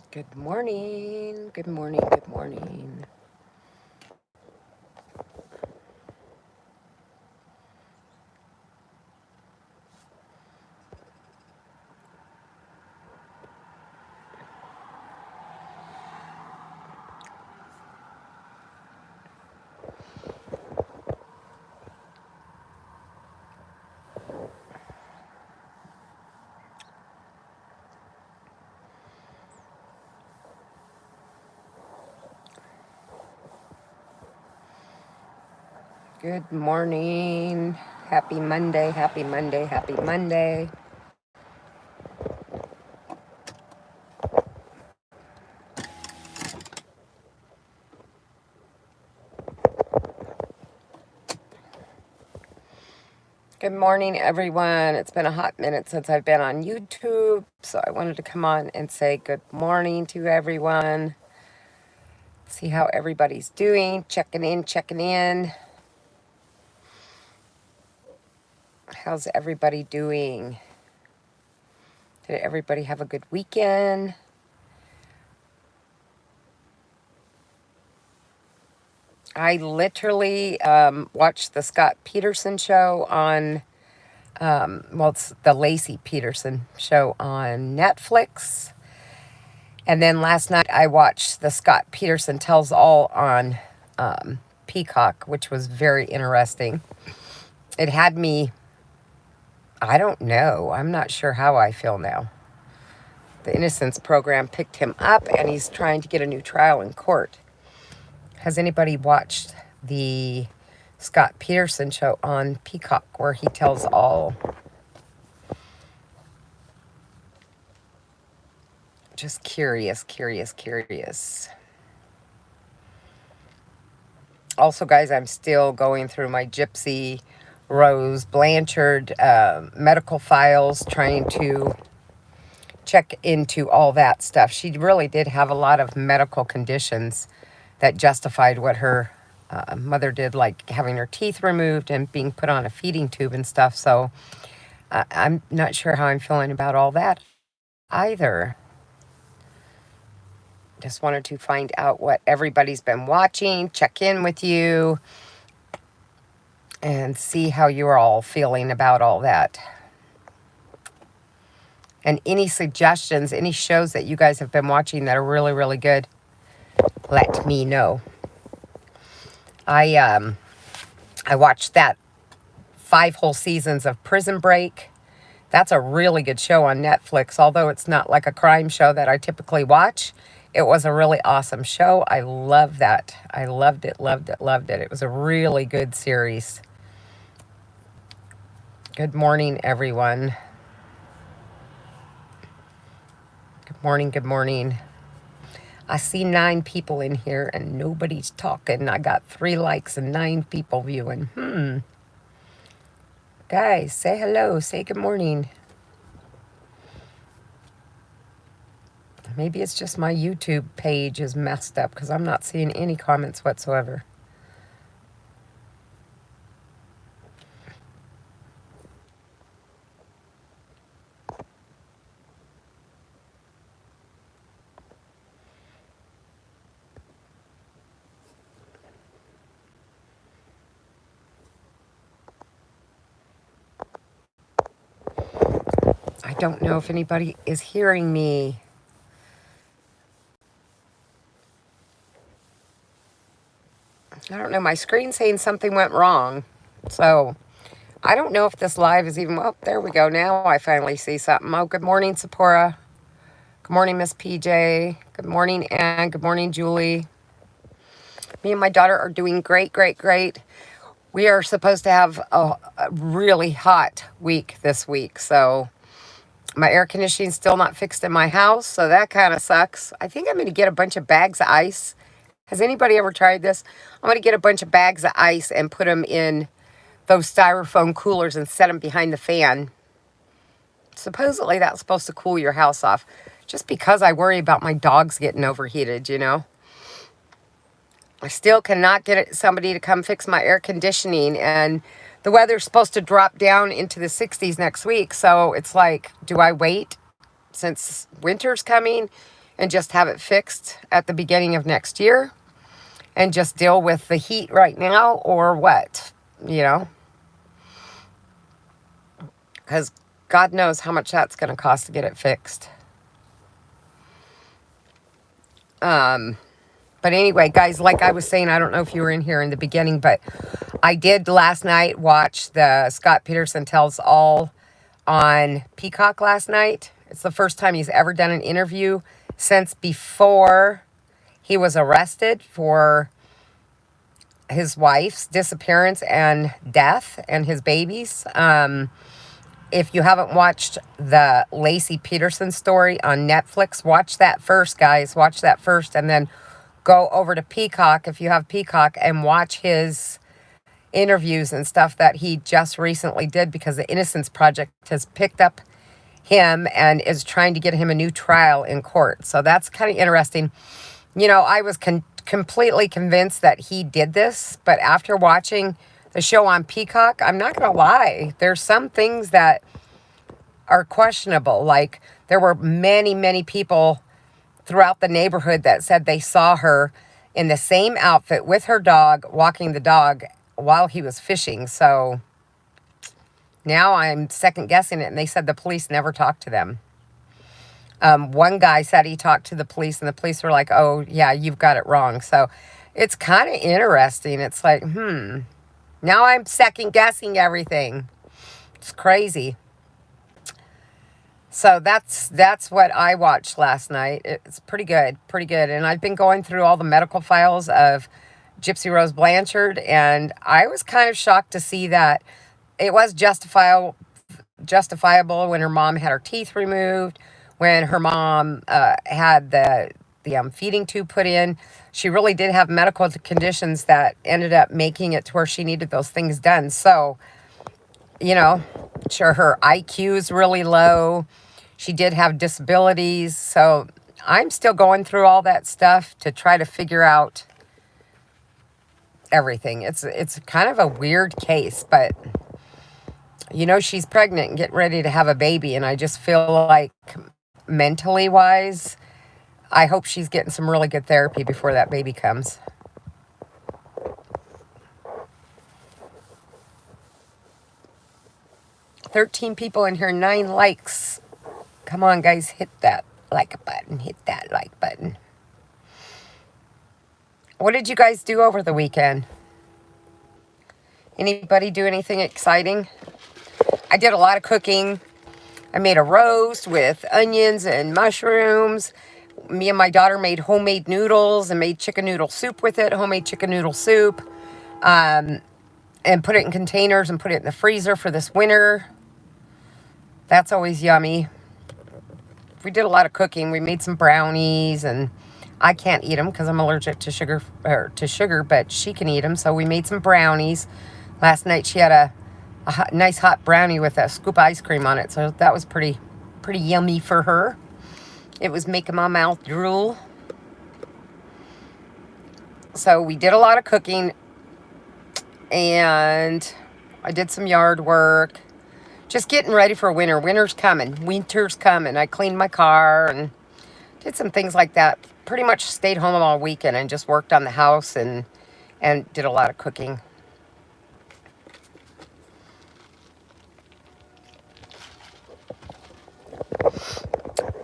Good morning. Good morning. Good morning. Good morning. Happy Monday. Happy Monday. Happy Monday. Good morning, everyone. It's been a hot minute since I've been on YouTube, so I wanted to come on and say good morning to everyone. See how everybody's doing. Checking in, checking in. How's everybody doing? Did everybody have a good weekend? I literally watched the Scott Peterson show on, it's the Lacey Peterson show on Netflix. And then last night I watched the Scott Peterson Tells All on Peacock, which was very interesting. It had me, I don't know, I'm not sure how I feel now. The Innocence Program picked him up and he's trying to get a new trial in court. Has anybody watched the Scott Peterson show on Peacock where he tells all? Just curious. Also, guys, I'm still going through my Gypsy Rose Blanchard medical files, trying to check into all that stuff. She really did have a lot of medical conditions that justified what her mother did, like having her teeth removed and being put on a feeding tube and stuff. So I'm not sure how I'm feeling about all that either. Just wanted to find out what everybody's been watching, check in with you, and see how you're all feeling about all that. And any suggestions, any shows that you guys have been watching that are really, really good, let me know. I watched that 5 whole seasons of Prison Break. That's a really good show on Netflix, although it's not like a crime show that I typically watch. It was a really awesome show. I love that. I loved it. It was a really good series. Good morning, everyone. Good morning. I see 9 people in here and nobody's talking. I got 3 likes and 9 people viewing. Guys, say hello. Say good morning. Maybe it's just my YouTube page is messed up because I'm not seeing any comments whatsoever. I don't know if anybody is hearing me. I don't know. My screen's saying something went wrong. So I don't know if this live is even... Oh, there we go. Now I finally see something. Oh, good morning, Sephora. Good morning, Miss PJ. Good morning, Ann. Good morning, Julie. Me and my daughter are doing great. We are supposed to have a really hot week this week. So my air conditioning's still not fixed in my house. So that kind of sucks. I think I'm going to get a bunch of bags of ice. Has anybody ever tried this? I'm going to get a bunch of bags of ice and put them in those styrofoam coolers and set them behind the fan. Supposedly that's supposed to cool your house off. Just because I worry about my dogs getting overheated, you know. I still cannot get somebody to come fix my air conditioning. And the weather's supposed to drop down into the 60s next week. So it's like, do I wait since winter's coming? and just have it fixed at the beginning of next year and just deal with the heat right now, or what? You know? Because God knows how much that's going to cost to get it fixed. But anyway, guys, like I was saying, I don't know if you were in here in the beginning, but I did last night watch the Scott Peterson Tells All on Peacock last night. It's the first time he's ever done an interview since before he was arrested for his wife's disappearance and death and his babies. If you haven't watched the Lacey Peterson story on Netflix, watch that first, guys. Watch that first, and then go over to Peacock, if you have Peacock, and watch his interviews and stuff that he just recently did, because the Innocence Project has picked up him and is trying to get him a new trial in court. So that's kind of interesting. You know, I was completely convinced that he did this, but after watching the show on Peacock, I'm not going to lie, there's some things that are questionable. Like, there were many, many people throughout the neighborhood that said they saw her in the same outfit with her dog, walking the dog while he was fishing. So now I'm second guessing it, and they said the police never talked to them. One guy said he talked to the police, and the police were like, oh, yeah, you've got it wrong. So it's kind of interesting. It's like, now I'm second guessing everything. It's crazy. So that's what I watched last night. It's pretty good, pretty good. And I've been going through all the medical files of Gypsy Rose Blanchard, and I was kind of shocked to see that it was justifiable when her mom had her teeth removed, when her mom had the feeding tube put in. She really did have medical conditions that ended up making it to where she needed those things done. So, you know, sure, her IQ is really low. She did have disabilities. So I'm still going through all that stuff to try to figure out everything. It's kind of a weird case, but you know, she's pregnant and getting ready to have a baby, and I just feel like mentally wise, I hope she's getting some really good therapy before that baby comes. "13 people in here, 9 likes. Come on, guys, hit that like button. Hit that like button. What did you guys do over the weekend? Anybody do anything exciting? I did a lot of cooking. I made a roast with onions and mushrooms. Me and my daughter made homemade noodles and made chicken noodle soup with it, homemade chicken noodle soup, and put it in containers and put it in the freezer for this winter. That's always yummy. We did a lot of cooking. We made some brownies, and I can't eat them because I'm allergic to sugar, but she can eat them. So we made some brownies. Last night she had a nice hot brownie with a scoop of ice cream on it, so that was pretty yummy for her. It was making my mouth drool. So we did a lot of cooking, and I did some yard work. Just getting ready for winter. Winter's coming. Winter's coming. I cleaned my car and did some things like that. Pretty much stayed home all weekend and just worked on the house and did a lot of cooking.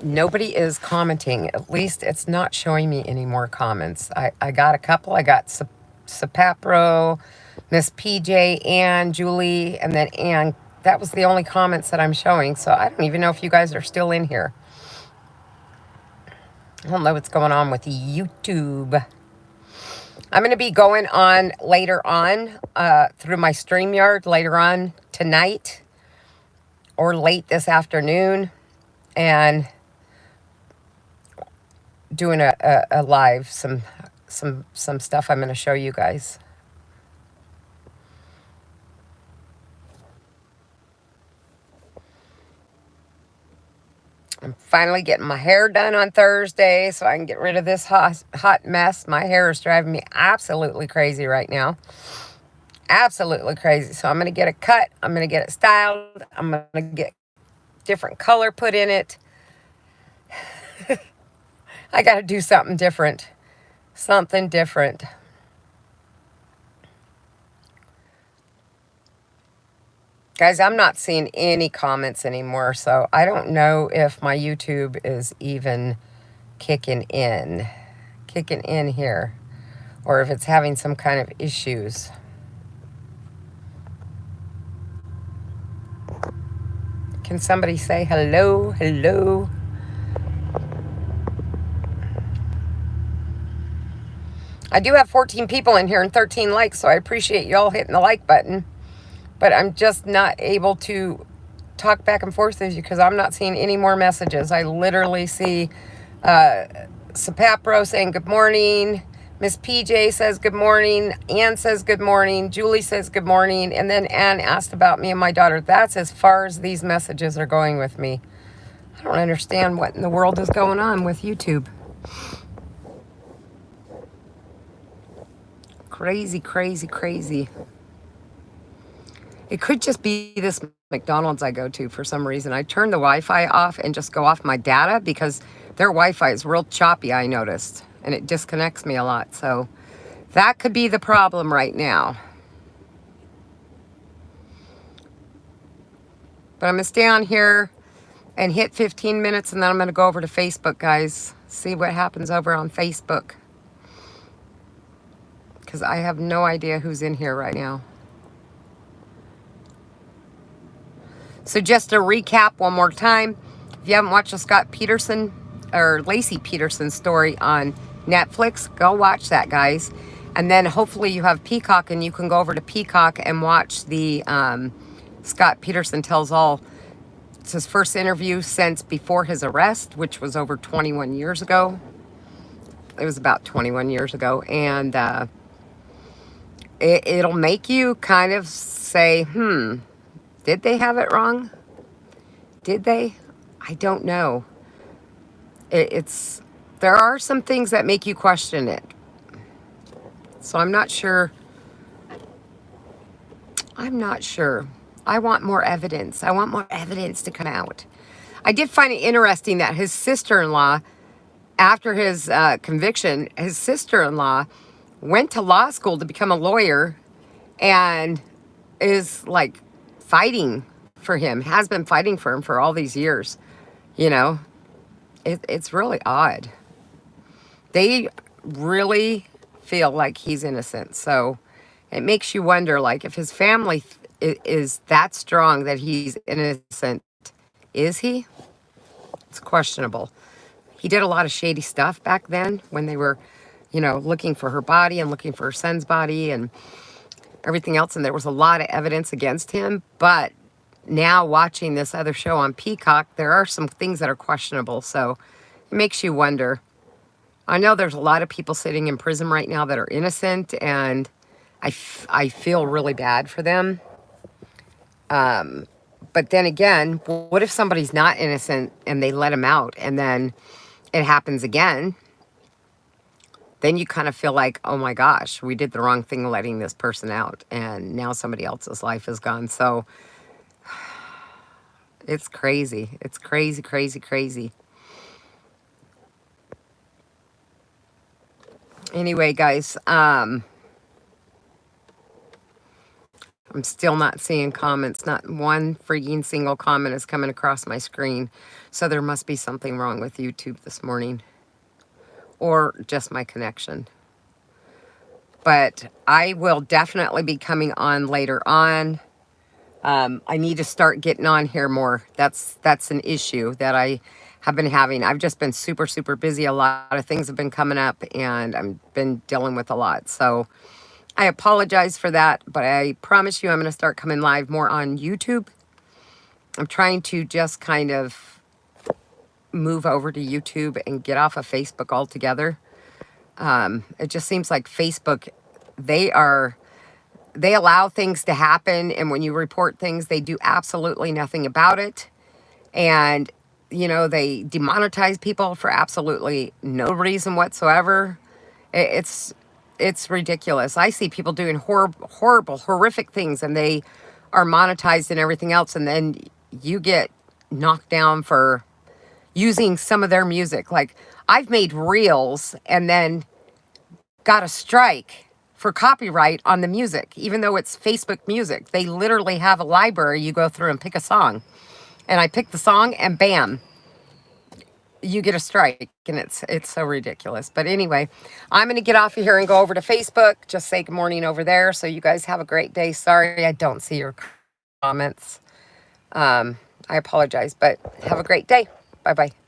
Nobody is commenting. At least it's not showing me any more comments. I got a couple. I got Sapapro, Miss PJ, Ann, Julie, and then Ann. That was the only comments that I'm showing. So I don't even know if you guys are still in here. I don't know what's going on with YouTube. I'm going to be going on later on through my StreamYard later on tonight or late this afternoon, and doing a live, some stuff I'm going to show you guys. I'm finally getting my hair done on Thursday so I can get rid of this hot mess. My hair is driving me absolutely crazy right now. Absolutely crazy. So I'm going to get it cut. I'm going to get it styled. I'm going to get different color put in it. I got to do something different. Something different. Guys, I'm not seeing any comments anymore, so I don't know if my YouTube is even kicking in here, or if it's having some kind of issues. Can somebody say hello? Hello? I do have 14 people in here and 13 likes, so I appreciate y'all hitting the like button. But I'm just not able to talk back and forth with you because I'm not seeing any more messages. I literally see Sapapro saying good morning. Miss PJ says good morning. Ann says good morning. Julie says good morning. And then Ann asked about me and my daughter. That's as far as these messages are going with me. I don't understand what in the world is going on with YouTube. Crazy, crazy, crazy. It could just be this McDonald's I go to for some reason. I turn the Wi-Fi off and just go off my data because their Wi-Fi is real choppy, I noticed. And it disconnects me a lot. So that could be the problem right now. But I'm going to stay on here and hit 15 minutes and then I'm going to go over to Facebook, guys. See what happens over on Facebook. Because I have no idea who's in here right now. So just to recap one more time, if you haven't watched the Scott Peterson or Lacey Peterson story on Netflix, go watch that, guys. And then hopefully you have Peacock and you can go over to Peacock and watch the Scott Peterson Tells All. It's his first interview since before his arrest, which was over 21 years ago. It was about 21 years ago. And it'll make you kind of say, did they have it wrong? Did they? I don't know. There are some things that make you question it. So I'm not sure. I want more evidence. I want more evidence to come out. I did find it interesting that his sister-in-law, after his conviction, his sister-in-law went to law school to become a lawyer and is like fighting for him, has been fighting for him for all these years. You know, it's really odd. They really feel like he's innocent. So it makes you wonder, like, if his family is that strong that he's innocent, is he? It's questionable. He did a lot of shady stuff back then when they were, looking for her body and looking for her son's body and everything else. And there was a lot of evidence against him. But now watching this other show on Peacock, there are some things that are questionable. So it makes you wonder. I know there's a lot of people sitting in prison right now that are innocent, and I feel really bad for them. But then again, what if somebody's not innocent and they let him out and then it happens again? Then you kind of feel like, oh my gosh, we did the wrong thing letting this person out, and now somebody else's life is gone. So it's crazy. It's crazy, crazy, crazy. Anyway, guys, I'm still not seeing comments. Not one freaking single comment is coming across my screen. So there must be something wrong with YouTube this morning. Or just my connection. But I will definitely be coming on later on. I need to start getting on here more. That's an issue that I have been having. I've just been super, super busy. A lot of things have been coming up and I've been dealing with a lot. So I apologize for that, but I promise you I'm going to start coming live more on YouTube. I'm trying to just kind of move over to YouTube and get off of Facebook altogether. It just seems like Facebook, they allow things to happen, and when you report things, they do absolutely nothing about it. And they demonetize people for absolutely no reason whatsoever. It's ridiculous. I see people doing horrible, horrific things, and they are monetized and everything else, and then you get knocked down for using some of their music. Like, I've made reels and then got a strike for copyright on the music, even though it's Facebook music. They literally have a library. You go through and pick a song. And I pick the song and bam, you get a strike. And it's so ridiculous. But anyway, I'm going to get off of here and go over to Facebook. Just say good morning over there. So you guys have a great day. Sorry, I don't see your comments. I apologize, but have a great day. Bye-bye.